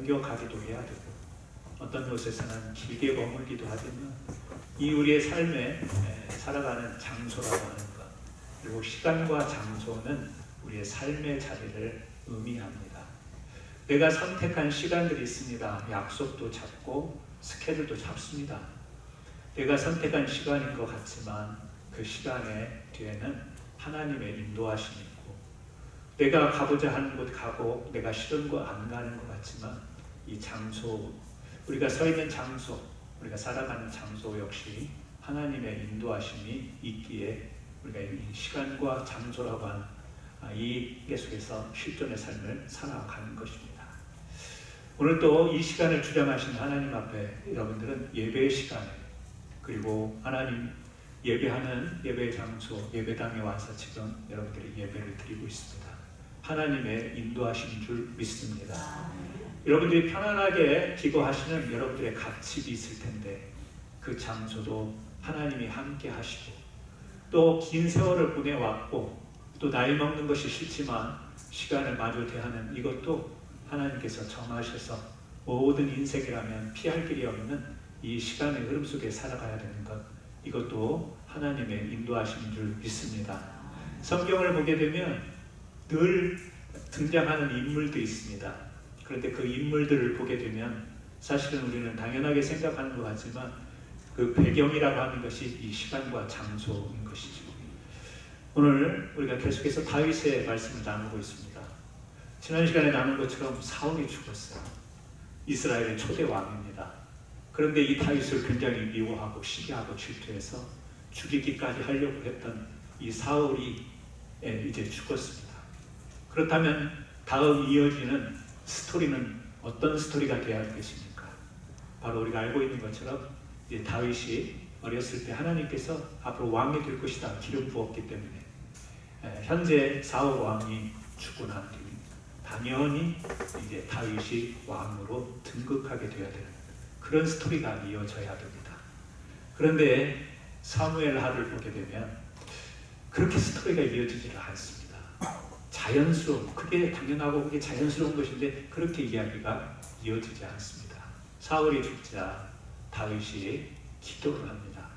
옮겨가기도 해야 되고 어떤 곳에서는 길게 머물기도 하지만 이 우리의 삶에 살아가는 장소라고 하는 것, 그리고 시간과 장소는 우리의 삶의 자리를 의미합니다. 내가 선택한 시간들이 있습니다. 약속도 잡고 스케줄도 잡습니다. 내가 선택한 시간인 것 같지만 그 시간의 뒤에는 하나님의 인도하심이 있고, 내가 가고자 하는 곳 가고 내가 싫은 곳 안 가는 것 같지만 이 장소, 우리가 서 있는 장소, 우리가 살아가는 장소 역시 하나님의 인도하심이 있기에 우리가 이 시간과 장소라고 하는 이 속에서 실존의 삶을 살아가는 것입니다. 오늘 또 이 시간을 주장하신 하나님 앞에 여러분들은 예배의 시간에, 그리고 하나님 예배하는 예배 장소, 예배당에 와서 지금 여러분들이 예배를 드리고 있습니다. 하나님의 인도하신 줄 믿습니다. 여러분들이 편안하게 기도하시는 여러분들의 갓집이 있을 텐데 그 장소도 하나님이 함께 하시고, 또 긴 세월을 보내왔고 또 나이 먹는 것이 싫지만 시간을 마주 대하는 이것도 하나님께서 정하셔서 모든 인생이라면 피할 길이 없는 이 시간의 흐름 속에 살아가야 되는 것, 이것도 하나님의 인도하심인 줄 믿습니다. 성경을 보게 되면 늘 등장하는 인물들이 있습니다. 그런데 그 인물들을 보게 되면 사실은 우리는 당연하게 생각하는 것 같지만 그 배경이라고 하는 것이 이 시간과 장소인 것이죠. 오늘 우리가 계속해서 다윗의 말씀을 나누고 있습니다. 지난 시간에 나눈 것처럼 사울이 죽었어요. 이스라엘의 초대 왕입니다. 그런데 이 다윗을 굉장히 미워하고 시기하고 질투해서 죽이기까지 하려고 했던 이 사울이 이제 죽었습니다. 그렇다면 다음 이어지는 스토리는 어떤 스토리가 되어야 하겠습니까? 바로 우리가 알고 있는 것처럼 이제 다윗이 어렸을 때 하나님께서 앞으로 왕이 될 것이다 기름 부었기 때문에 현재 사울 왕이 죽고 난 뒤 당연히 이제 다윗이 왕으로 등극하게 되어야 되는 그런 스토리가 이어져야 됩니다. 그런데 사무엘하를 보게 되면 그렇게 스토리가 이어지지를 않습니다. 자연스러운, 그게 당연하고 그게 자연스러운 것인데 그렇게 이야기가 이어지지 않습니다. 사울이 죽자 다윗이 기도를 합니다.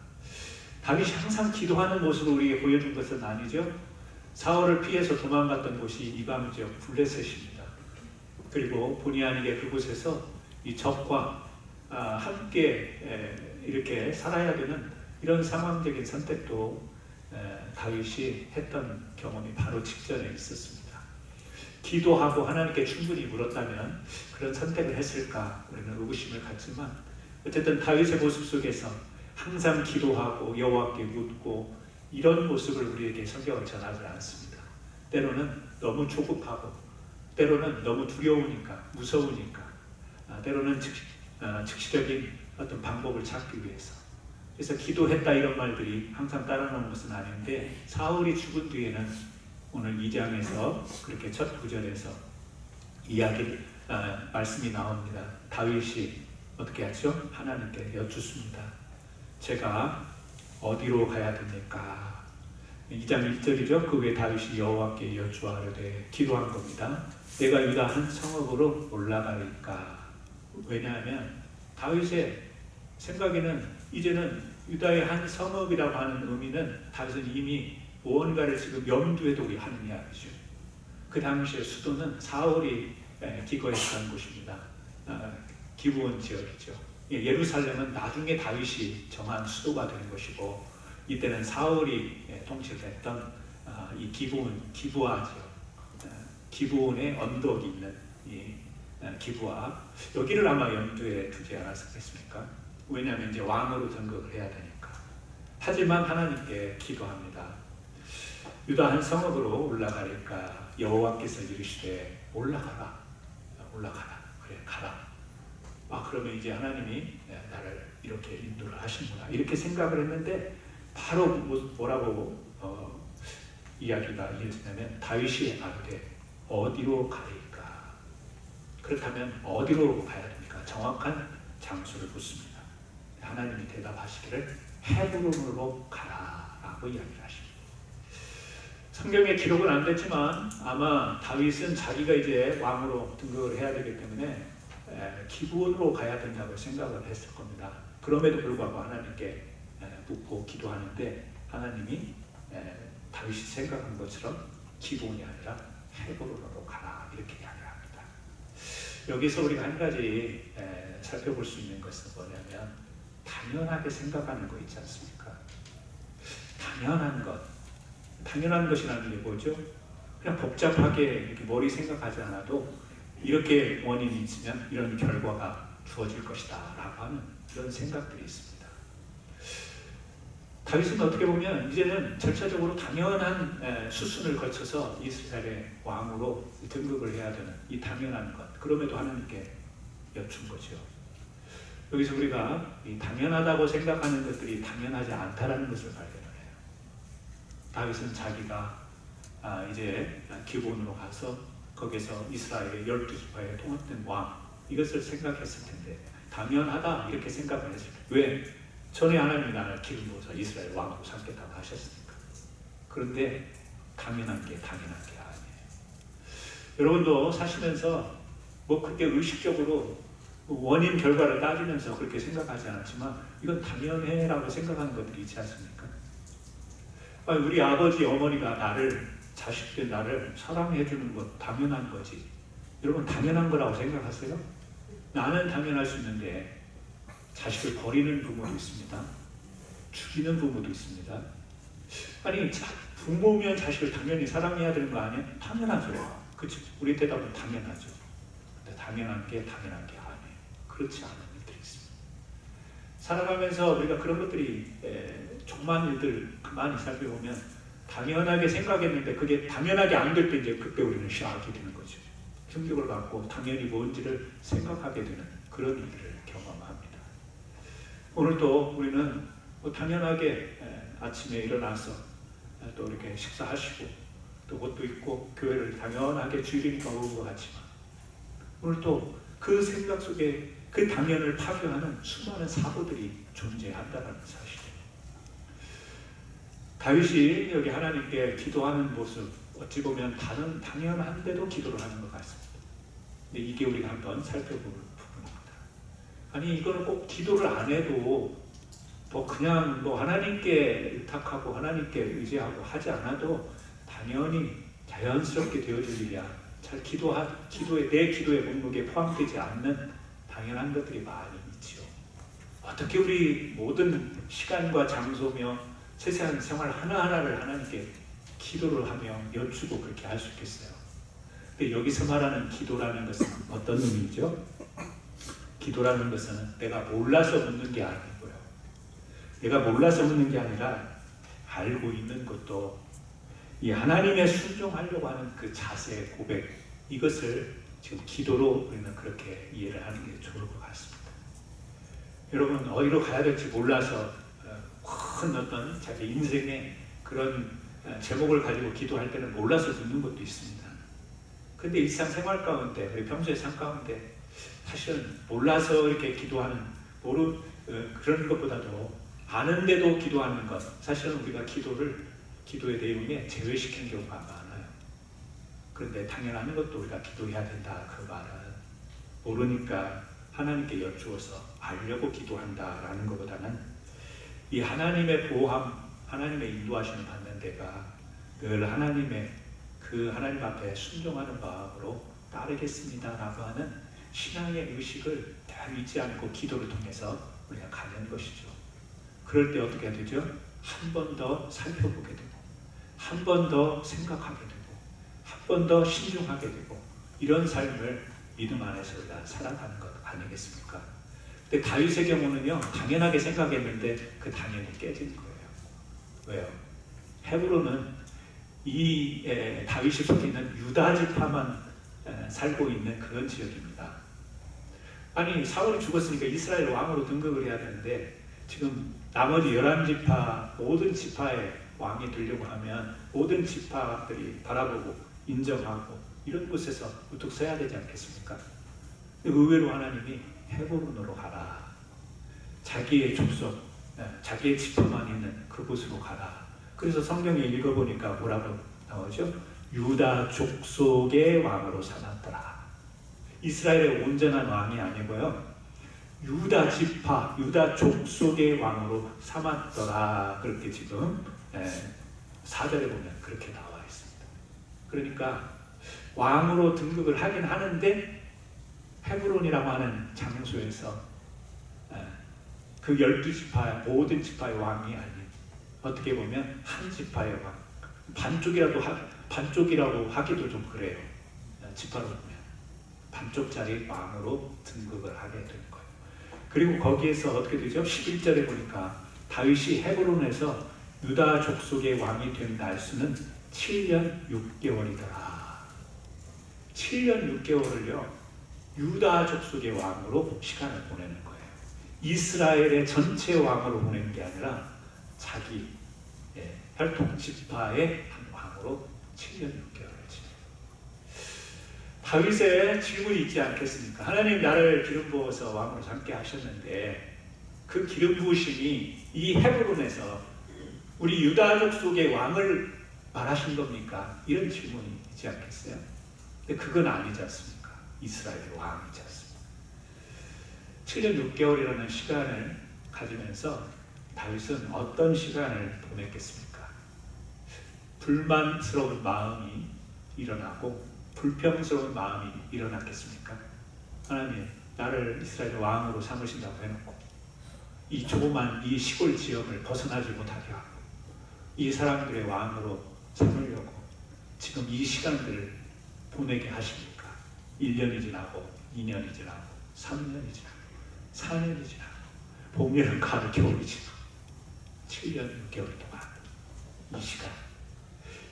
다윗이 항상 기도하는 모습을 우리에게 보여준 것은 아니죠. 사울을 피해서 도망갔던 곳이 이방 지역 블레셋입니다. 그리고 본의 아니게 그곳에서 이 적과 함께 이렇게 살아야 되는 이런 상황적인 선택도 다윗이 했던 경험이 바로 직전에 있었습니다. 기도하고 하나님께 충분히 물었다면 그런 선택을 했을까 우리는 의구심을 갖지만, 어쨌든 다윗의 모습 속에서 항상 기도하고 여호와께 묻고 이런 모습을 우리에게 성경은 전하지 않습니다. 때로는 너무 조급하고, 때로는 너무 두려우니까, 무서우니까, 때로는 즉시적인 어떤 방법을 찾기 위해서. 그래서 기도했다 이런 말들이 항상 따라오는 것은 아닌데, 사울이 죽은 뒤에는 오늘 2장에서 그렇게 첫 구절에서 말씀이 나옵니다. 다윗이 어떻게 하죠? 하나님께 여쭙습니다. 제가 어디로 가야 됩니까? 2장 1절이죠. 그 후에 다윗이 여호와께 여쭈하려되 기도한 겁니다. 내가 유다 한 성읍으로 올라가리까? 왜냐하면 다윗의 생각에는 이제는 유다의 한 성읍이라고 하는 의미는 다윗은 이미 무언가를 지금 염두에 두고 하는 이야기죠. 그 당시의 수도는 사울이 기거했던 곳입니다. 기브온 지역이죠. 예루살렘은 나중에 다윗이 정한 수도가 되는 것이고, 이때는 사울이 통치를 했던 이 기브아 지역, 기브온의 언덕이 있는 이 기브아, 여기를 아마 염두에 두지 않았겠습니까? 왜냐하면 이제 왕으로 등극을 해야 되니까. 하지만 하나님께 기도합니다. 유다 한 성읍으로 올라가니까 여호와께서 이르시되 올라가라, 그래 가라. 그러면 이제 하나님이 나를 이렇게 인도를 하시는구나 이렇게 생각을 했는데, 바로 뭐라고 이야기가 이어지냐면 다윗이 말하되 어디로 가리까? 그렇다면 어디로 가야 됩니까? 정확한 장소를 묻습니다. 하나님이 대답하시기를 헤브론으로 가라라고 이야기를 하십니다. 성경에 기록은 안 됐지만 아마 다윗은 자기가 이제 왕으로 등극을 해야 되기 때문에 기본으로 가야 된다고 생각을 했을 겁니다. 그럼에도 불구하고 하나님께 묻고 기도하는데 하나님이 다윗이 생각한 것처럼 기본이 아니라 헤브론으로 가라 이렇게 이야기합니다. 여기서 우리가 한 가지 살펴볼 수 있는 것은 뭐냐면 당연하게 생각하는 거 있지 않습니까? 당연한 것이라는 게 뭐죠? 그냥 복잡하게 이렇게 머리 생각하지 않아도 이렇게 원인이 있으면 이런 결과가 주어질 것이다 라고 하는 그런 생각들이 있습니다. 다윗은 어떻게 보면 이제는 절차적으로 당연한 수순을 거쳐서 이스라엘의 왕으로 등극을 해야 되는 이 당연한 것, 그럼에도 하나님께 여쭌 거죠. 여기서 우리가 이 당연하다고 생각하는 것들이 당연하지 않다라는 것을 발견을 해요. 다윗은 자기가 이제 기본으로 가서 거기서 이스라엘의 12지파에 통합된 왕, 이것을 생각했을 텐데 당연하다 이렇게 생각을 했을 때 왜? 전에 하나님이 나를 기름 부어서 이스라엘 왕으로 삼겠다고 하셨으니까. 그런데 당연한 게 아니에요. 여러분도 사시면서 뭐 그렇게 의식적으로 원인 결과를 따지면서 그렇게 생각하지 않았지만 이건 당연해라고 생각하는 것들이 있지 않습니까? 우리 아버지 어머니가 자식들 나를 사랑해 주는 것 당연한 거지. 여러분 당연한 거라고 생각하세요? 나는 당연할 수 있는데 자식을 버리는 부모도 있습니다. 죽이는 부모도 있습니다. 아니 부모면 자식을 당연히 사랑해야 되는 거 아니야? 당연하죠. 그치? 우리 대답은 당연하죠. 근데 당연한 게 아니에요. 그렇지 않은 일들이 있습니다. 살아가면서 우리가 그런 것들이 종만 일들 많이 살펴보면 당연하게 생각했는데 그게 당연하게 안 될 때 이제 그때 우리는 시작하게 되는 거죠. 충격을 받고 당연히 뭔지를 생각하게 되는 그런 일들을 경험합니다. 오늘도 우리는 당연하게 아침에 일어나서 또 이렇게 식사하시고 또 옷도 입고 교회를 당연하게 주일이니까 오는 것 같지만 오늘 또 그 생각 속에 그 당연을 파괴하는 수많은 사고들이 존재한다는 사실이에요. 다윗이 여기 하나님께 기도하는 모습 어찌 보면 다른 당연한데도 기도를 하는 것 같습니다. 근데 이게 우리가 한번 살펴볼 부분입니다. 아니 이거는 꼭 기도를 안 해도 그냥 하나님께 의탁하고 하나님께 의지하고 하지 않아도 당연히 자연스럽게 되어질 일이야. 내 기도의 목록에 포함되지 않는 당연한 것들이 많이 있죠. 어떻게 우리 모든 시간과 장소며 세세한 생활 하나하나를 하나님께 기도를 하며 여쭈고 그렇게 할 수 있겠어요? 근데 여기서 말하는 기도라는 것은 어떤 의미죠? 기도라는 것은 내가 몰라서 묻는 게 아니고요. 내가 몰라서 묻는 게 아니라 알고 있는 것도 이 하나님의 순종하려고 하는 그 자세의 고백, 이것을 지금 기도로 우리는 그렇게 이해를 하는 게 좋을 것 같습니다. 여러분 어디로 가야 될지 몰라서 큰 어떤 자기 인생의 그런 제목을 가지고 기도할 때는 몰라서 묻는 것도 있습니다. 근데 일상생활 가운데 우리 평소의 삶 가운데 사실은 몰라서 이렇게 기도하는 그런 것보다도 아는데도 기도하는 것, 사실은 우리가 기도의 내용에 제외시키는 경우가 많아요. 그런데 당연한 것도 우리가 기도해야 된다. 그 말은 모르니까 하나님께 여쭈어서 알려고 기도한다라는 것보다는 이 하나님의 보호함, 하나님의 인도하심을 받는 데가 늘 하나님 앞에 순종하는 마음으로 따르겠습니다라고 하는 신앙의 의식을 늘 잊지 않고 기도를 통해서 우리가 가는 것이죠. 그럴 때 어떻게 되죠? 한 번 더 살펴보게 되고 한 번 더 생각하게 되고 한 번 더 신중하게 되고 이런 삶을 믿음 안에서 우리가 살아가는 것 아니겠습니까? 근데 다윗의 경우는요, 당연하게 생각했는데 그 당연이 깨진 거예요. 왜요? 헤브론은 이 다윗이 속해 있는 유다 지파만 살고 있는 그런 지역입니다. 아니 사울이 죽었으니까 이스라엘 왕으로 등극을 해야 되는데 지금 나머지 11지파 모든 지파의 왕이 되려고 하면 모든 지파들이 바라보고 인정하고 이런 곳에서 우뚝 서야 되지 않겠습니까? 의외로 하나님이 헤브론으로 가라. 자기의 족속, 자기의 지파만 있는 그곳으로 가라. 그래서 성경에 읽어보니까 뭐라고 나오죠? 유다 족속의 왕으로 삼았더라. 이스라엘의 온전한 왕이 아니고요. 유다 지파, 유다 족속의 왕으로 삼았더라. 그렇게 지금 4절에 보면 그렇게 나와 있습니다. 그러니까 왕으로 등극을 하긴 하는데 헤브론이라고 하는 장소에서 그 12지파 모든 지파의 왕이 아닌, 어떻게 보면 한 지파의 왕, 반쪽이라고 하기도 좀 그래요. 지파로 보면 반쪽짜리 왕으로 등극을 하게 된 거예요. 그리고 거기에서 어떻게 되죠? 11절에 보니까 다윗이 헤브론에서 유다 족속의 왕이 된 날수는 7년 6개월이더라. 7년 6개월을요 유다 족속의 왕으로 시간을 보내는 거예요. 이스라엘의 전체 왕으로 보내는 게 아니라 자기 혈통 지파의 한 왕으로 7년 6개월을 지내요. 다윗의 질문이 있지 않겠습니까? 하나님 나를 기름 부어서 왕으로 삼게 하셨는데 그 기름 부으심이 이 헤브론에서 우리 유다 족속의 왕을 말하신 겁니까? 이런 질문이 있지 않겠어요? 근데 그건 아니지 않습니까? 이스라엘의 왕이지 않습니까? 7년 6개월이라는 시간을 가지면서 다윗은 어떤 시간을 보냈겠습니까? 불만스러운 마음이 일어나고 불평스러운 마음이 일어났겠습니까? 하나님 나를 이스라엘 왕으로 삼으신다고 해놓고 이 조그만 이 시골 지역을 벗어나지 못하게 하고 이 사람들의 왕으로 삼으려고 지금 이 시간들을 보내게 하십니까? 1년이 지나고 2년이 지나고 3년이 지나고 4년이 지나고 봄, 여름, 가을, 겨울이 지나고 7년 6개월 동안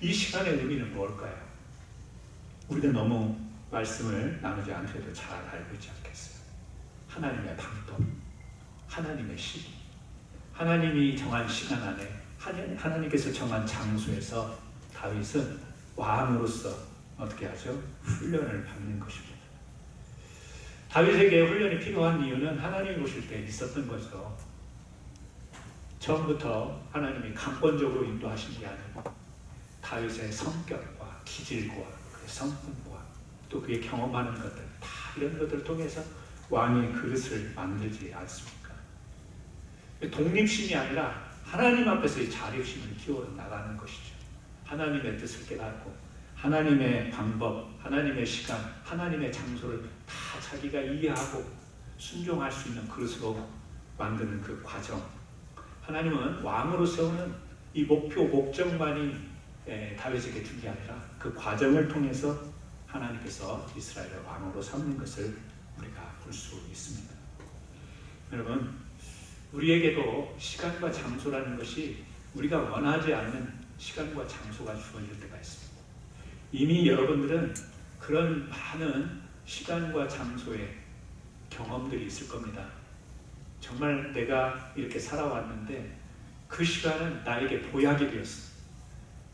이 시간의 의미는 뭘까요? 우리가 너무 말씀을 나누지 않더라도 잘 알고 있지 않겠어요? 하나님의 방법, 하나님의 시기, 하나님이 정한 시간 안에 하나님께서 정한 장소에서 다윗은 왕으로서 어떻게 하죠? 훈련을 받는 것입니다. 다윗에게 훈련이 필요한 이유는 하나님이 보실 때 있었던 거죠. 처음부터 하나님이 강권적으로 인도하신 게 아니고 다윗의 성격과 기질과 그의 성품과 또 그의 경험하는 것들 다 이런 것들을 통해서 왕의 그릇을 만들지 않습니까? 독립심이 아니라 하나님 앞에서 이 자립심을 키워나가는 것이죠. 하나님의 뜻을 깨닫고 하나님의 방법, 하나님의 시간, 하나님의 장소를 다 자기가 이해하고 순종할 수 있는 그릇으로 만드는 그 과정. 하나님은 왕으로 세우는 이 목적만이 다윗에게 준 게 아니라 그 과정을 통해서 하나님께서 이스라엘을 왕으로 삼는 것을 우리가 볼 수 있습니다. 여러분, 우리에게도 시간과 장소라는 것이 우리가 원하지 않는 시간과 장소가 주어질 때가 있습니다. 이미 여러분들은 그런 많은 시간과 장소의 경험들이 있을 겁니다. 정말 내가 이렇게 살아왔는데 그 시간은 나에게 보약이 되었어.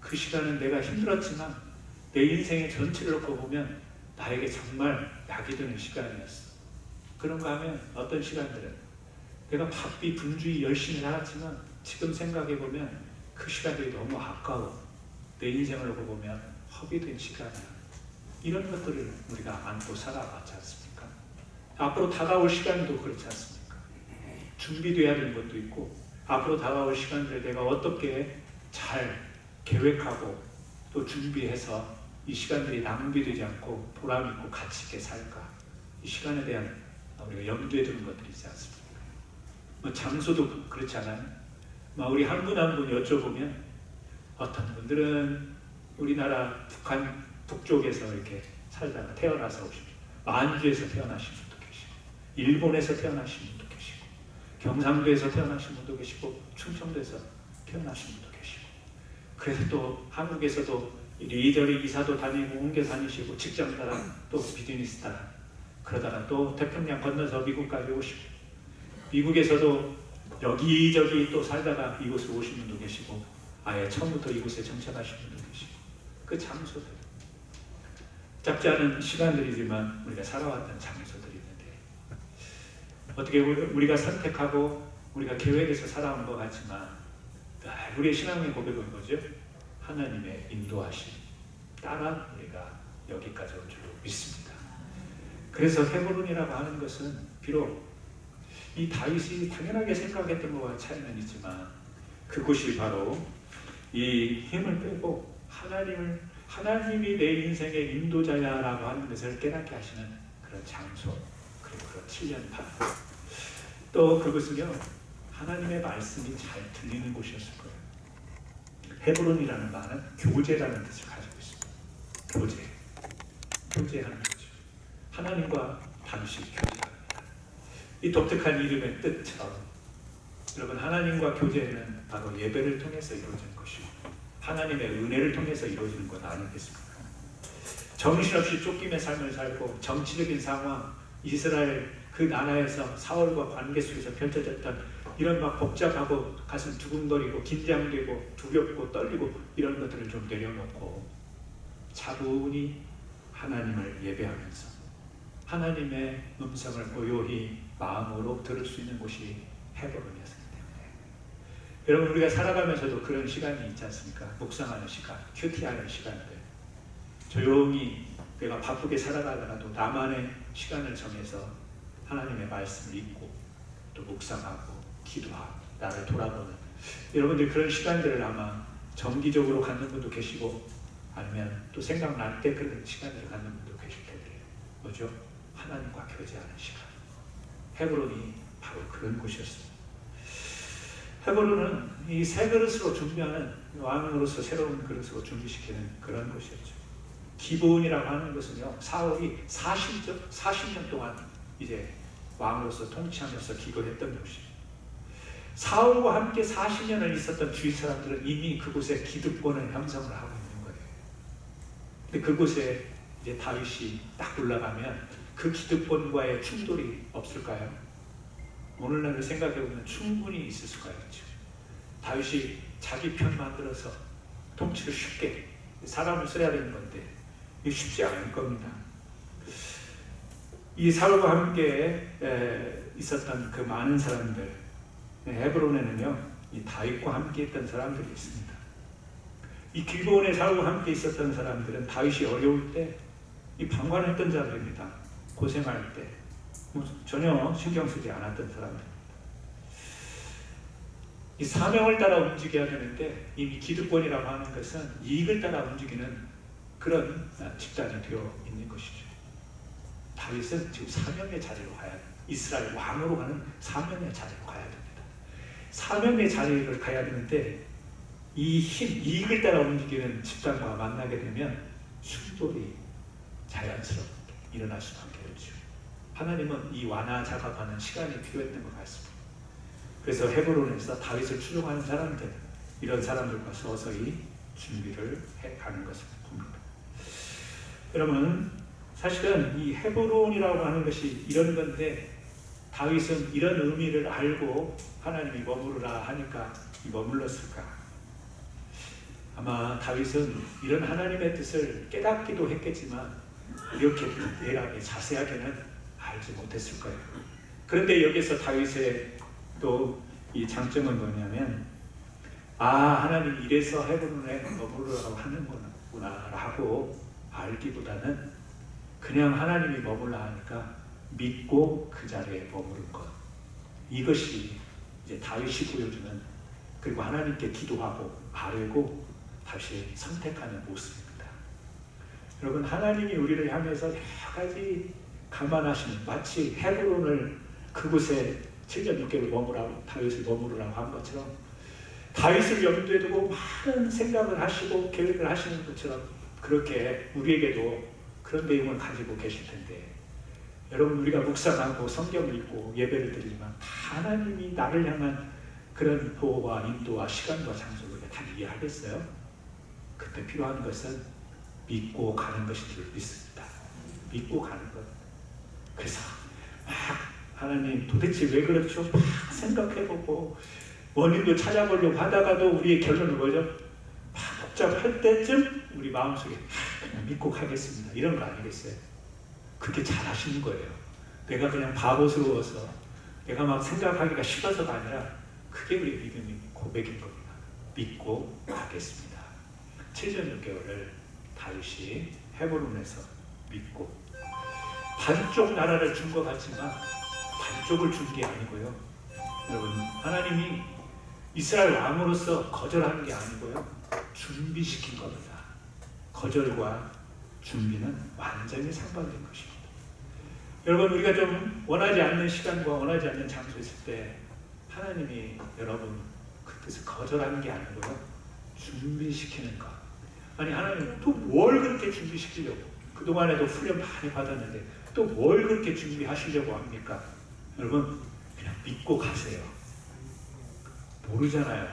그 시간은 내가 힘들었지만 내 인생의 전체를 놓고 보면 나에게 정말 약이 되는 시간이었어. 그런가 하면 어떤 시간들은 내가 바삐 분주히 열심히 살았지만 지금 생각해보면 그 시간들이 너무 아까워. 내 인생을 놓고 보면 허비된 시간이야. 이런 것들을 우리가 안고 살아왔지 않습니까? 앞으로 다가올 시간도 그렇지 않습니까? 준비돼야 되는 것도 있고 앞으로 다가올 시간들을 내가 어떻게 잘 계획하고 또 준비해서 이 시간들이 낭비되지 않고 보람 있고 가치 있게 살까? 이 시간에 대한 우리가 염두에 두는 것들이 있지 않습니까? 장소도 그렇지 않아요? 우리 한 분 한 분 여쭤보면 어떤 분들은 우리나라 북한 북쪽에서 이렇게 살다가 태어나서 오십니다. 만주에서 태어나신 분도 계시고 일본에서 태어나신 분도 계시고 경상도에서 태어나신 분도 계시고 충청도에서 태어나신 분도 계시고 그래서 또 한국에서도 이리저리 이사도 다니고 옮겨 다니시고 직장 따라 또 비즈니스 따라 그러다가 또 태평양 건너서 미국까지 오시고 미국에서도 여기저기 또 살다가 이곳에 오신 분도 계시고 아예 처음부터 이곳에 정착하신 분도 계시고 그 장소들 짧지 않은 시간들이지만 우리가 살아왔던 장소들이 있는데 어떻게 우리가 선택하고 우리가 계획해서 살아온 것 같지만 우리의 신앙의 고백은 뭐죠? 하나님의 인도하심 따라 우리가 여기까지 온 줄 믿습니다. 그래서 헤브론이라고 하는 것은 비록 이 다윗이 당연하게 생각했던 것과 차이는 있지만 그곳이 바로 이 힘을 빼고 하나님이 내 인생의 인도자야라고 하는 것을 깨닫게 하시는 그런 장소, 그리고 그런 7년 반. 또 그것은요, 하나님의 말씀이 잘 들리는 곳이었을 거예요. 헤브론이라는 말은 교제라는 뜻을 가지고 있습니다. 교제하는 거죠. 하나님과 다윗이 교제합니다. 이 독특한 이름의 뜻처럼 여러분, 하나님과 교제는 바로 예배를 통해서 이루어지는 것이고 하나님의 은혜를 통해서 이루어지는 것 아니겠습니까? 정신없이 쫓김의 삶을 살고 정치적인 상황, 이스라엘 그 나라에서 사울과 관계 속에서 펼쳐졌던 이런 막 복잡하고 가슴 두근거리고 긴장되고 두렵고 떨리고 이런 것들을 좀 내려놓고 차분히 하나님을 예배하면서 하나님의 음성을 고요히 마음으로 들을 수 있는 곳이 헤브론이었기 때문에 여러분, 우리가 살아가면서도 그런 시간이 있지 않습니까? 묵상하는 시간, 큐티하는 시간들, 조용히 내가 바쁘게 살아가다가도 나만의 시간을 정해서 하나님의 말씀을 읽고 또 묵상하고 기도하고 나를 돌아보는, 여러분들 그런 시간들을 아마 정기적으로 갖는 분도 계시고 아니면 또 생각날 때 그런 시간을 갖는 분도 계실 텐데, 뭐죠? 하나님과 교제하는 시간. 헤브론이 바로 그런 곳이었습니다. 헤브론은 이 새 그릇으로 준비하는, 왕으로서 새로운 그릇으로 준비시키는 그런 곳이었죠. 기브온이라고 하는 것은요, 사울이 40년 동안 이제 왕으로서 통치하면서 기거했던 곳이에요. 사울과 함께 40년을 있었던 주위 사람들은 이미 그곳에 기득권을 형성을 하고 있는 거예요. 근데 그곳에 이제 다윗이 딱 올라가면 그 기득권과의 충돌이 없을까요? 오늘날을 생각해보면 충분히 있을 수가 있죠. 다윗이 자기 편 만들어서 통치를 쉽게, 사람을 써야 되는 건데 이게 쉽지 않을 겁니다. 이 사울과 함께 있었던 그 많은 사람들, 헤브론에는요, 이 다윗과 함께 있던 사람들이 있습니다. 이 길보온의 사울과 함께 있었던 사람들은 다윗이 어려울 때 이 방관했던 자들입니다. 고생할 때 전혀 신경 쓰지 않았던 사람들입니다. 이 사명을 따라 움직여야 되는데 이미 기득권이라고 하는 것은 이익을 따라 움직이는 그런 집단이 되어 있는 것이죠. 다윗은 지금 사명의 자리로 가야 됩니다. 이스라엘 왕으로 가는 사명의 자리로 가야 됩니다. 사명의 자리를 가야 되는데 이 힘, 이익을 따라 움직이는 집단과 만나게 되면 충돌이 자연스럽게 일어날 수밖에 없죠. 하나님은 이 완화 작업하는 시간이 필요했던 것 같습니다. 그래서 헤브론에서 다윗을 추종하는 사람들, 이런 사람들과 서서히 준비를 해가는 것을 봅니다. 여러분, 사실은 이 헤브론이라고 하는 것이 이런 건데 다윗은 이런 의미를 알고 하나님이 머무르라 하니까 머물렀을까? 아마 다윗은 이런 하나님의 뜻을 깨닫기도 했겠지만 이렇게 디테일하게 자세하게는 알지 못했을 거예요. 그런데 여기서 다윗의 또 이 장점은 뭐냐면, 하나님 이래서 헤브론에 머무르라고 하는구나 라고 알기보다는 그냥 하나님이 머물라 하니까 믿고 그 자리에 머무른 것, 이것이 이제 다윗이 보여주는, 그리고 하나님께 기도하고 아뢰고 다시 선택하는 모습입니다. 여러분, 하나님이 우리를 향해서 여러 가지 감안하시는, 마치 헤브론을 그곳에 7년 6개월 머무라고, 다윗을 머무르라고 한 것처럼 다윗을 염두에 두고 많은 생각을 하시고 계획을 하시는 것처럼 그렇게 우리에게도 그런 내용을 가지고 계실 텐데, 여러분, 우리가 묵상하고 성경을 읽고 예배를 드리지만 다 하나님이 나를 향한 그런 보호와 인도와 시간과 장소를 다 이해하겠어요? 그때 필요한 것은 믿고 가는 것인 줄 믿습니다. 믿고 가는 것. 그래서 막 하나님 도대체 왜 그렇죠? 막 생각해보고 원인도 찾아보려고 하다가도 우리의 결론은 뭐죠? 막 복잡할 때쯤 우리 마음속에 그냥 믿고 가겠습니다, 이런 거 아니겠어요? 그렇게 잘 하시는 거예요. 내가 그냥 바보스러워서 내가 막 생각하기가 싫어서가 아니라 그게 우리 믿음의 고백인 겁니다. 믿고 가겠습니다. 7년 6개월을 다윗이 헤브론에서 믿고 반쪽 나라를 준 것 같지만 반쪽을 준 게 아니고요. 여러분, 하나님이 이스라엘 왕으로서 거절하는 게 아니고요. 준비시킨 겁니다. 거절과 준비는 완전히 상반된 것입니다. 여러분, 우리가 좀 원하지 않는 시간과 원하지 않는 장소에 있을 때 하나님이 여러분 그 뜻을 거절하는 게 아니고요. 준비시키는 것. 아니, 하나님 또 뭘 그렇게 준비시키려고? 그동안에도 훈련 많이 받았는데 또 뭘 그렇게 준비하시려고 합니까? 여러분, 그냥 믿고 가세요. 모르잖아요.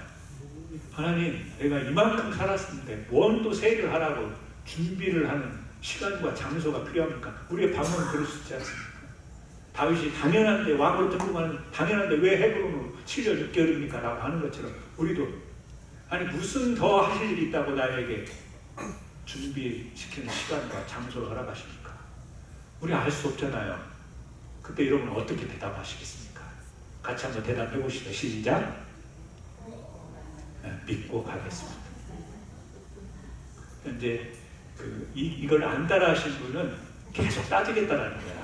하나님, 내가 이만큼 살았는데 뭔 또 세일을 하라고 준비를 하는 시간과 장소가 필요합니까? 우리의 방법은 그럴 수 있지 않습니까? 다윗이 당연한데, 왕으로 등극하는 당연한데 왜 헤브론으로 7년 6개월입니까? 라고 하는 것처럼 우리도 아니 무슨 더 하실 일이 있다고 나에게 준비시키는 시간과 장소를 허락하십니까? 우리 알 수 없잖아요. 그때 여러분 어떻게 대답하시겠습니까? 같이 한번 대답해 보시죠. 시작. 네, 믿고 가겠습니다. 이제 이걸 안 따라하신 분은 계속 따지겠다라는 거야.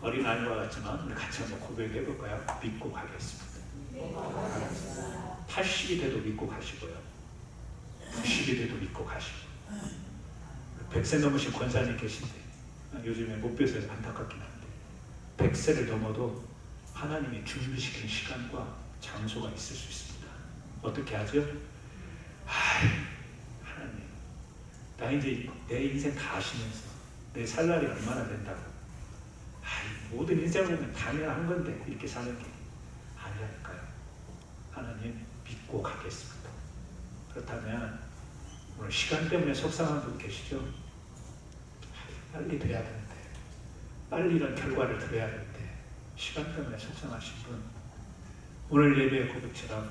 어린아이와 같지만 우리 같이 한번 고백해 볼까요? 믿고 가겠습니다. 80이 돼도 믿고 가시고요. 90이 돼도 믿고 가시고. 100세 넘으신 권사님 계신데 요즘에 못 뵈서 안타깝긴 한데 100세를 넘어도 하나님이 준비시킨 시간과 장소가 있을 수 있습니다. 어떻게 하죠? 하나님, 나 이제 내 인생 다 아시면서 내 살 날이 얼마나 된다고. 모든 인생을 보면 당연한 건데 이렇게 사는 게 아니랄까요? 하나님, 믿고 가겠습니다. 그렇다면 오늘 시간 때문에 속상한 분 계시죠? 빨리 돼야 되는데, 빨리 이런 결과를 드려야 되는데 시간 때문에 속상하신 분, 오늘 예배의 고백처럼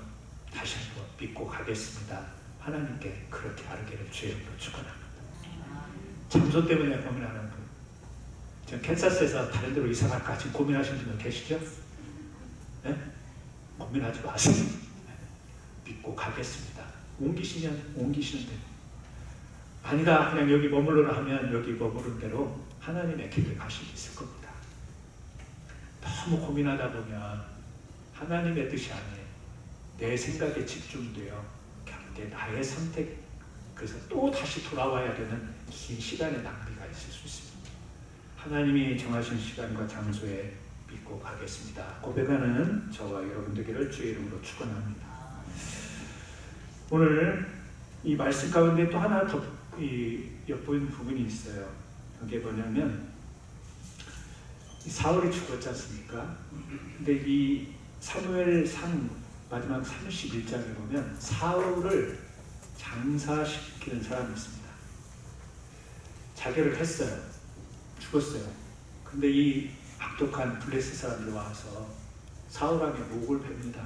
다시 한번 믿고 가겠습니다. 하나님께 그렇게 하기를 주의 이름으로 축원합니다. 장소 때문에 고민하는 분, 지금 캔사스에서 다른 데로 이사 갈까 지금 고민하시는 분들 계시죠? 네? 고민하지 마세요. 믿고 가겠습니다. 옮기시면 옮기시는 대로, 아니다 그냥 여기 머물러라 하면 여기 머무른 대로 하나님의 길을 가실 수 있을 겁니다. 너무 고민하다 보면 하나님의 뜻이 아니에요. 내 생각에 집중되어 결국에 나의 선택, 그래서 또 다시 돌아와야 되는 긴 시간의 낭비가 있을 수 있습니다. 하나님이 정하신 시간과 장소에 믿고 가겠습니다. 고백하는 저와 여러분 되기를 주의 이름으로 축원합니다. 오늘 이 말씀 가운데 또 하나 더 엿보이는 부분이 있어요. 그게 뭐냐면 사울이 죽었지 않습니까? 근데 이 사무엘상 마지막 31장에 보면 사울을 장사시키는 사람이 있습니다. 자결을 했어요. 죽었어요. 근데 이 악독한 블레셋 사람들이 와서 사울왕의 목을 팹니다.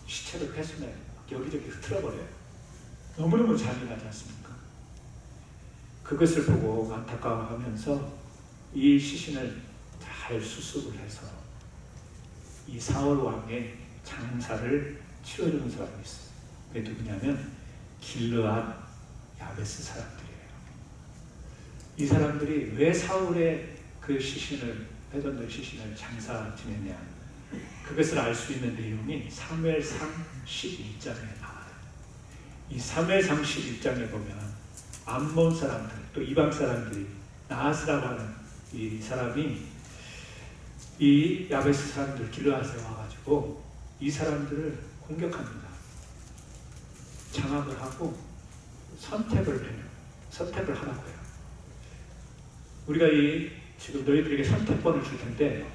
시체를 훼손해요. 여기저기 흐트러버려요. 너무너무 잔인하지 않습니까? 그것을 보고 안타까워하면서 이 시신을 잘 수습을 해서 이 사울 왕의 장사를 치러주는 사람이 있어요. 그게 누구냐면 길르앗 야베스 사람들이에요. 이 사람들이 왜 사울의 그 시신을, 회전된 시신을 장사 지냈냐, 그것을 알 수 있는 내용이 사무엘상 11장에 나와요. 이 사무엘상 11장에 보면 암몬 사람들, 또 이방 사람들이, 나하스라고 하는 이 사람이 이 야베스 사람들 길르앗에 와가지고 이 사람들을 공격합니다. 장악을 하고 선택을 하라고 해요. 우리가 지금 너희들에게 선택권을 줄 텐데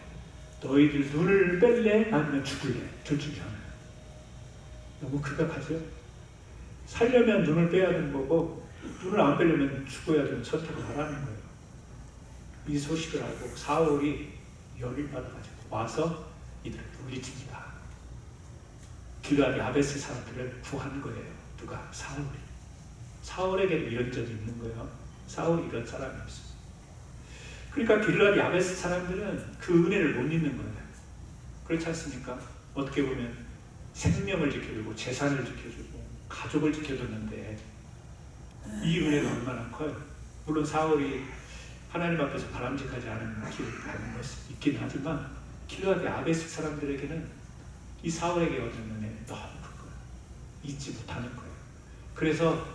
너희들 눈을 뺄래? 아니면 죽을래? 둘 중에 하나예요. 너무 극악하죠? 살려면 눈을 빼야 되는 거고 눈을 안 빼려면 죽어야 되는 선택을 하라는 거예요. 이 소식을 알고 사울이 열을 받아가지고 와서 이들을 물리칩니다. 길르앗 야베스 사람들을 구한 거예요. 누가? 사울이. 사울에게도 이런 점이 있는 거예요. 사울이 이런 사람이었어요. 그러니까 길르앗 야베스 사람들은 그 은혜를 못 잊는 거예요. 그렇지 않습니까? 어떻게 보면 생명을 지켜주고 재산을 지켜주고 가족을 지켜줬는데 이 은혜가 얼마나 커요. 물론 사울이 하나님 앞에서 바람직하지 않은 길을 가는 것이 있긴 하지만 길르앗 야베스 사람들에게는 이 사울에게 얻은 은혜는 너무 큰 거예요. 잊지 못하는 거예요. 그래서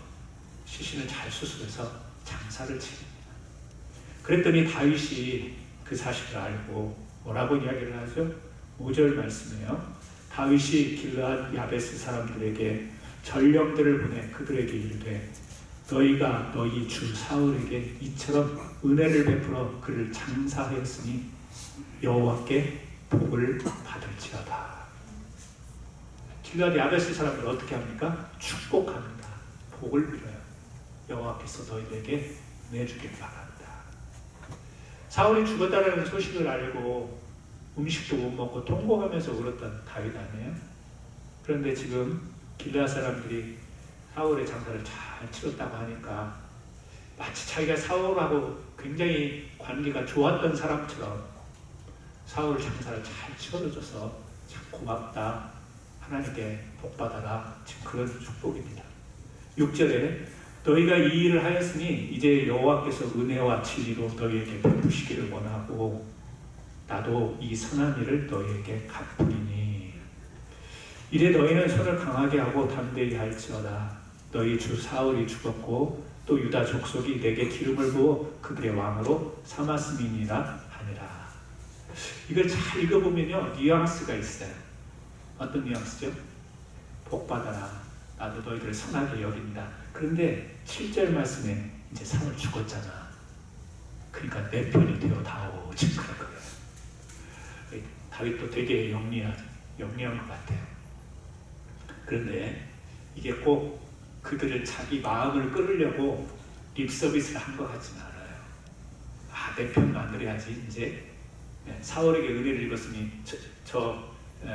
시신을 잘 수습해서 장사를 치릅니다. 그랬더니 다윗이 그 사실을 알고 뭐라고 이야기를 하죠? 5절 말씀이에요. 다윗이 길르앗 야베스 사람들에게 전령들을 보내 그들에게 이르되 너희가 너희 주 사울에게 이처럼 은혜를 베풀어 그를 장사하였으니 여호와께 복을 받을지어다. 길르앗 야베스 사람들 어떻게 합니까? 축복합니다. 복을 빌어요. 여호와께서 너희에게 내주길 바란다. 사울이 죽었다는 소식을 알고 음식도 못 먹고 통곡하면서 울었던 다윗 아니에요? 그런데 지금 길르앗 사람들이 사울의 장사를 잘 치렀다고 하니까 마치 자기가 사울하고 굉장히 관계가 좋았던 사람처럼 사울 장사를 잘 치러줘서 참 고맙다, 하나님께 복받아라, 지금 그런 축복입니다. 6절에 너희가 이 일을 하였으니 이제 여호와께서 은혜와 진리로 너희에게 베푸시기를 원하고 나도 이 선한 일을 너희에게 갚으리니 이래 너희는 손을 강하게 하고 담대히 할지어다. 너희 주 사울이 죽었고 또 유다 족속이 내게 기름을 부어 그들의 왕으로 삼았음이니라 하니라. 이걸 잘 읽어보면요 뉘앙스가 있어요. 어떤 뉘앙스죠? 복받아라, 나도 너희들을 선하게 여긴다. 그런데 7절 말씀에 이제 사울 죽었잖아. 그러니까 내 편이 되어다오. 지금 그런 거예요. 다윗도 되게 영리한 것 같아요. 그런데 이게 꼭 그들을 자기 마음을 끌으려고 립서비스를 한 것 같지는 않아요. 내 편 만들어야지. 이제 사울에게 은혜를 입었으니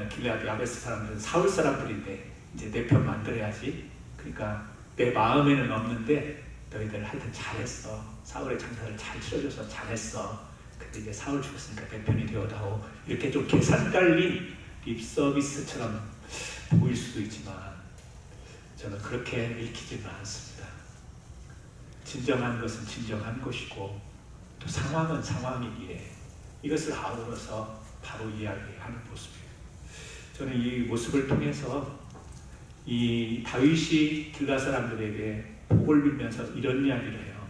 길르앗 야베스 사람들은 사울 사람들인데 이제 내 편 만들어야지. 그러니까 내 마음에는 없는데 너희들 하여튼 잘했어. 사울의 장사를 잘 치러줘서 잘했어. 근데 이제 사울 죽었으니까 내 편이 되어다오. 이렇게 좀 계산 깔린 립서비스처럼 보일 수도 있지만 저는 그렇게 읽히지는 않습니다. 진정한 것은 진정한 것이고 또 상황은 상황이기에 이것을 아우러서 바로 이야기하는 모습이에요. 저는 이 모습을 통해서 이 다윗이 길르앗 사람들에게 복을 빌면서 이런 이야기를 해요.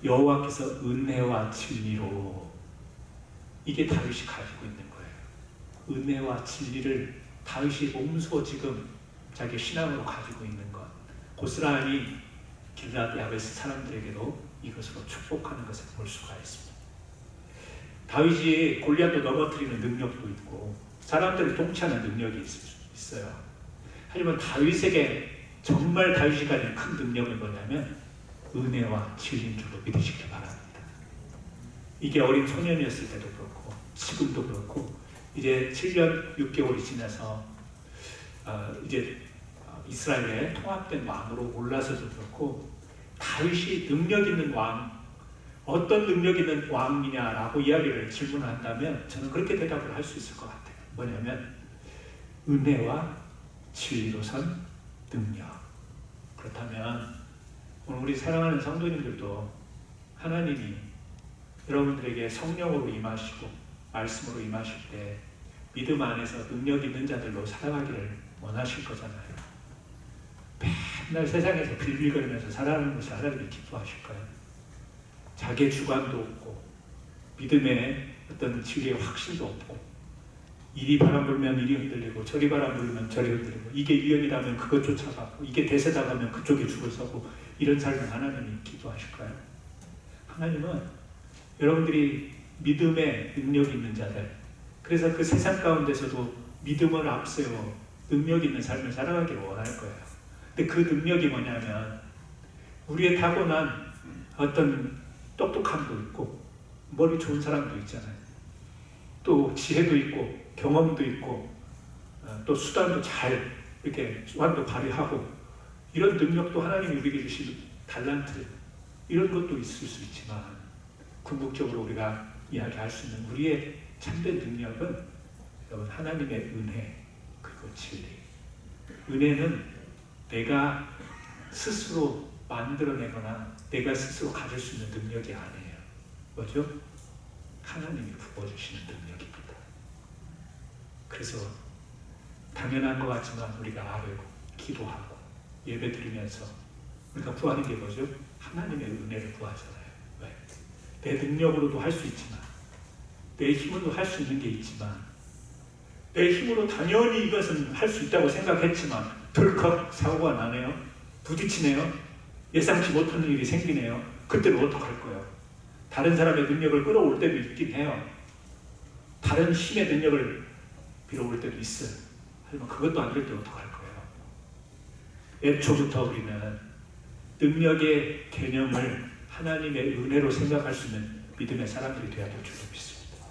여호와께서 은혜와 진리로, 이게 다윗이 가지고 있는 거예요. 은혜와 진리를 다윗이 몸소 지금 자기 신앙으로 가지고 있는 것, 고스란히 길르앗 야베스 사람들에게도 이것으로 축복하는 것을 볼 수가 있습니다. 다윗이 골리앗도 넘어뜨리는 능력도 있고 사람들을 통치하는 능력이 있어요. 하지만 다윗에게 정말 다윗이 가진 큰 능력은 뭐냐면 은혜와 진리인 줄로 믿으시기 바랍니다. 이게 어린 소년이었을 때도 그렇고 지금도 그렇고 이제 7년 6개월이 지나서 이제 이스라엘의 통합된 왕으로 올라서도 그렇고 다윗이 능력 있는 왕, 어떤 능력 있는 왕이냐라고 이야기를 질문한다면 저는 그렇게 대답을 할 수 있을 것 같아요. 뭐냐면 은혜와 진리로 선 능력. 그렇다면 오늘 우리 사랑하는 성도님들도 하나님이 여러분들에게 성령으로 임하시고 말씀으로 임하실 때 믿음 안에서 능력 있는 자들로 살아가기를 원하실 거잖아요. 맨날 세상에서 빌빌거리면서 살아가는 것이 하나님이 기뻐하실까요? 자기의 주관도 없고 믿음의 어떤 진리의 확신도 없고 이리 바람 불면 이리 흔들리고 저리 바람 불면 저리 흔들리고 이게 유연이라면 그것 쫓아가고 이게 대세다가면 그쪽에 죽을 서고 이런 삶을 하나님이 기도하실까요? 하나님은 여러분들이 믿음의 능력 있는 자들, 그래서 그 세상 가운데서도 믿음을 앞세워 능력 있는 삶을 살아가기를 원할 거예요. 근데 그 능력이 뭐냐면 우리의 타고난 어떤 똑똑함도 있고 머리 좋은 사람도 있잖아요. 또 지혜도 있고 경험도 있고 또 수단도 잘 이렇게 수완도 발휘하고 이런 능력도 하나님이 우리에게 주신 달란트, 이런 것도 있을 수 있지만 궁극적으로 우리가 이야기할 수 있는 우리의 참된 능력은 여러분 하나님의 은혜 그리고 진리. 은혜는 내가 스스로 만들어내거나 내가 스스로 가질 수 있는 능력이 아니에요. 뭐죠? 하나님이 부어주시는 능력입니다. 그래서 당연한 것 같지만 우리가 아뢰고 기도하고 예배드리면서 우리가 구하는 게 뭐죠? 하나님의 은혜를 구하잖아요. 왜? 내 능력으로도 할 수 있지만, 내 힘으로 할 수 있는 게 있지만, 내 힘으로 당연히 이것은 할 수 있다고 생각했지만 덜컥 사고가 나네요. 부딪히네요. 예상치 못한 일이 생기네요. 그때는 어떡할 거예요? 다른 사람의 능력을 끌어올 때도 있긴 해요. 다른 힘의 능력을 빌어올 때도 있어요. 하지만 그것도 안 될 때 어떡할 거예요? 애초부터 우리는 능력의 개념을 하나님의 은혜로 생각할 수 있는 믿음의 사람들이 되어야 될 줄로 믿습니다.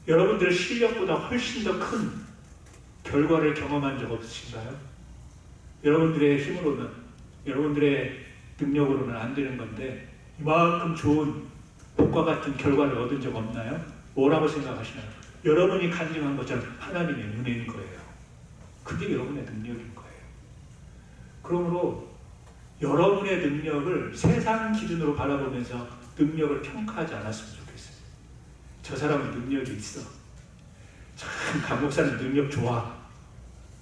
여러분들 실력보다 훨씬 더 큰 결과를 경험한 적 없으신가요? 여러분들의 힘으로는, 여러분들의 능력으로는 안 되는 건데 이만큼 좋은 복과 같은 결과를 얻은 적 없나요? 뭐라고 생각하시나요? 여러분이 간증한 것처럼 하나님의 은혜인 거예요. 그게 여러분의 능력인 거예요. 그러므로 여러분의 능력을 세상 기준으로 바라보면서 능력을 평가하지 않았으면 좋겠어요. 저 사람은 능력이 있어. 참, 강 목사는 능력 좋아.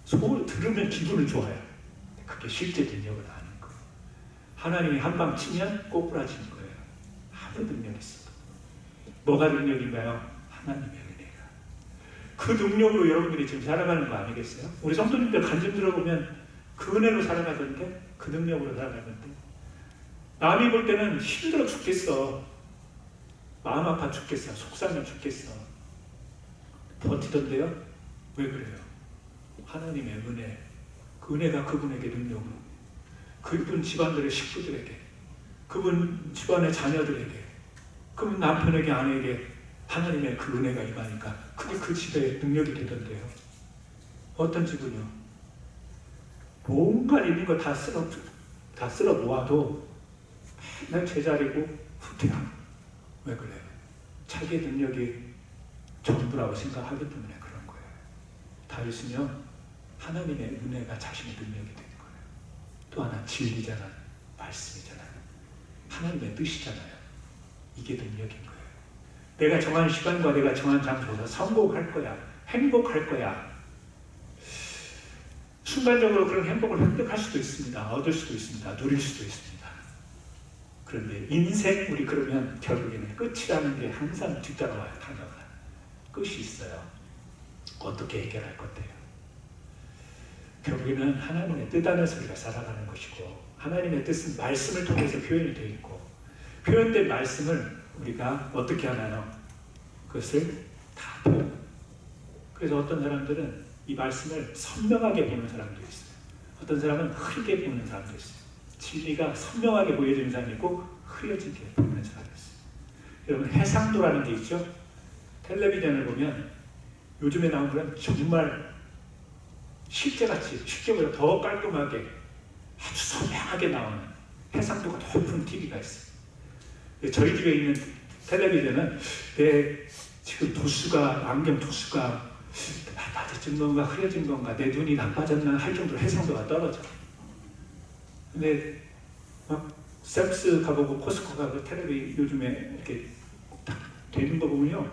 소문 들으면 기분은 좋아요. 그게 실제 능력은 아닌 거예요. 하나님이 한 방 치면 꼬꾸라지는 거예요. 아무 능력이 있어. 뭐가 능력인가요? 하나님의 은혜가. 그 능력으로 여러분들이 지금 살아가는 거 아니겠어요? 우리 성도님들 간증 들어보면 그 은혜로 살아가던데, 그 능력으로 살아가던데, 남이 볼 때는 힘들어 죽겠어. 마음 아파 죽겠어. 속상해 죽겠어. 버티던데요? 왜 그래요? 하나님의 은혜. 그 은혜가 그분에게 능력으로, 그분 집안들의 식구들에게, 그분 집안의 자녀들에게, 그분 남편에게, 아내에게 하나님의 그 은혜가 임하니까 그게 그 집의 능력이 되던데요. 어떤 집은요? 뭔가 있는 거 다 쓸어 놓아도 맨날 제자리고 후퇴하고. 왜 그래요? 자기의 능력이 전부라고 생각하기 때문에 그런 거예요. 다 있으면 하나님의 은혜가 자신의 능력이 되는 거예요. 또 하나 진리잖아요. 말씀이잖아요. 하나님의 뜻이잖아요. 이게 능력인 거예요. 내가 정한 시간과 내가 정한 장소에서 성공할 거야. 행복할 거야. 순간적으로 그런 행복을 획득할 수도 있습니다. 얻을 수도 있습니다. 누릴 수도 있습니다. 그런데 인생, 우리 그러면 결국에는 끝이라는 게 항상 뒤따라와요. 단어가. 끝이 있어요. 어떻게 해결할 건데요? 결국에는 하나님의 뜻 안에서 우리가 살아가는 것이고, 하나님의 뜻은 말씀을 통해서 표현이 되어 있고, 표현된 말씀을 우리가 어떻게 하나요? 그것을 다 보고. 그래서 어떤 사람들은 이 말씀을 선명하게 보는 사람도 있어요. 어떤 사람은 흐리게 보는 사람도 있어요. 진리가 선명하게 보여지는 사람이 있고 흐려지게 보는 사람이 있어요. 여러분, 해상도라는 게 있죠? 텔레비전을 보면 요즘에 나온 건 정말 실제같이, 실제보다 더 깔끔하게 아주 선명하게 나오는 해상도가 높은 TV가 있어요. 저희 집에 있는 텔레비전은 내 지금 도수가, 안경 도수가 낮아진 건가 흐려진 건가, 내 눈이 나빠졌나 할 정도로 해상도가 떨어져. 근데 막 샘스 가보고 코스코 가고 텔레비 요즘에 이렇게 딱 되는 거 보면요,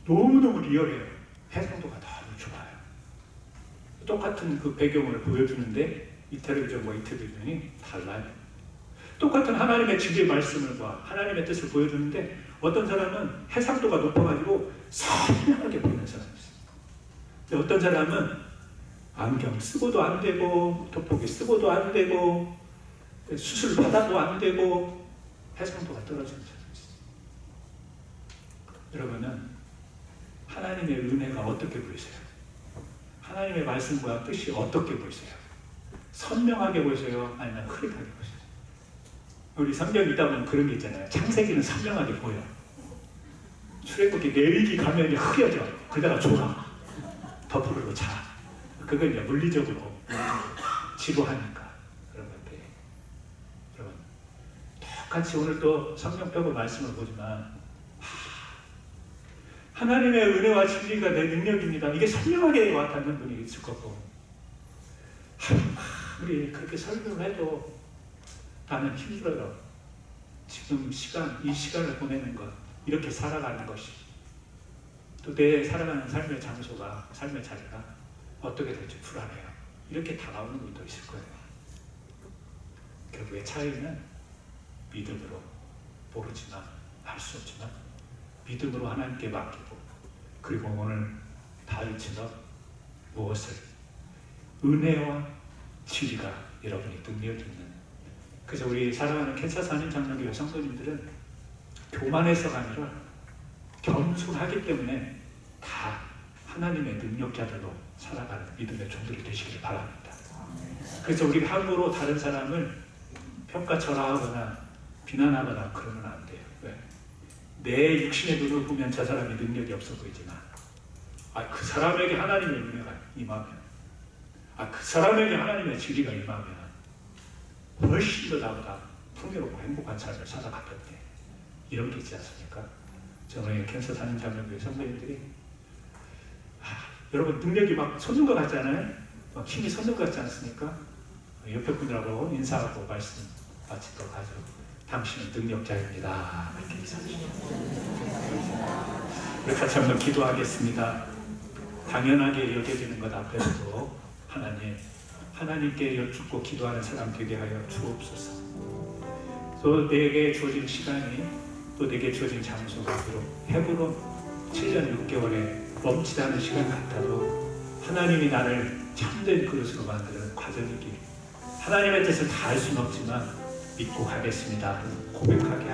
너무너무 리얼해요. 해상도가 너무 좋아요. 똑같은 그 배경을 보여주는데 이 텔레비전과 이 텔레비전이 달라요. 똑같은 하나님의 진리의 말씀을 봐, 하나님의 뜻을 보여주는데 어떤 사람은 해상도가 높아가지고 선명하게 보이는 사람이 있어요. 근데 어떤 사람은 안경 쓰고도 안 되고, 돋보기 쓰고도 안 되고, 수술 받아도 안 되고, 해상도가 떨어지는 사람이 있어요. 여러분은 하나님의 은혜가 어떻게 보이세요? 하나님의 말씀과 뜻이 어떻게 보이세요? 선명하게 보이세요? 아니면 흐릿하게 보이세요? 우리 성경 읽다 보면 그런 게 있잖아요. 창세기는 선명하게 보여. 출애굽기 레위기 가면 흐려져. 그러다가 졸아. 덮어놓고 자. 그건 이제 물리적으로 지루하니까 그런 건데, 여러분, 똑같이 오늘 또 성경 펴고 말씀을 보지만 하나님의 은혜와 진리가 내 능력입니다. 이게 선명하게 와닿는 분이 있을 거고, 우리 그렇게 설명을 해도 나는 힘들어요. 지금 이 시간을 보내는 것, 이렇게 살아가는 것이 또 내 살아가는 삶의 장소가, 삶의 자리가 어떻게 될지 불안해요. 이렇게 다가오는 분도 있을 거예요. 결국의 차이는 믿음으로, 모르지만, 알 수 없지만 믿음으로 하나님께 맡기고, 그리고 오늘 다윗처럼 무엇을? 은혜와 진리가 여러분이 능력이 있는. 그래서 우리 사랑하는 캔사스 한인장로교회 성도님들은 교만해서가 아니라 겸손하기 때문에 다 하나님의 능력자들로 살아가는 믿음의 종들이 되시기를 바랍니다. 그래서 우리가 함부로 다른 사람을 평가절하하거나 비난하거나 그러면 안 돼요. 왜? 내 육신의 눈을 보면 저 사람이 능력이 없어 보이지만, 그 사람에게 하나님의 은혜가 임하면, 그 사람에게 하나님의 진리가 임하면 훨씬 더 나보다 풍요롭고 행복한 삶을 살아갔던데, 이런 게 있지 않습니까? 저는 캔사스 한인장로교회 성도님들이 여러분 능력이 막 솟는 것 같잖아요. 막 힘이 솟는 것 같지 않습니까? 옆에 분들하고 인사하고 말씀 마치도록 하죠. 당신은 능력자입니다. 이렇게 인사하시죠. 우리 같이 한번 기도하겠습니다. 당연하게 여겨지는 것 앞에서도 하나님께 여쭙고 기도하는 사람 되게 하여 주옵소서. 또 내게 주어진 시간이, 또 내게 주어진 장소가 비록 헤브론 7년 6개월에 멈추지 않은 시간 같아도 하나님이 나를 참된 그릇으로 만드는 과정이길, 하나님의 뜻을 다 할 수는 없지만 믿고 가겠습니다. 고백하게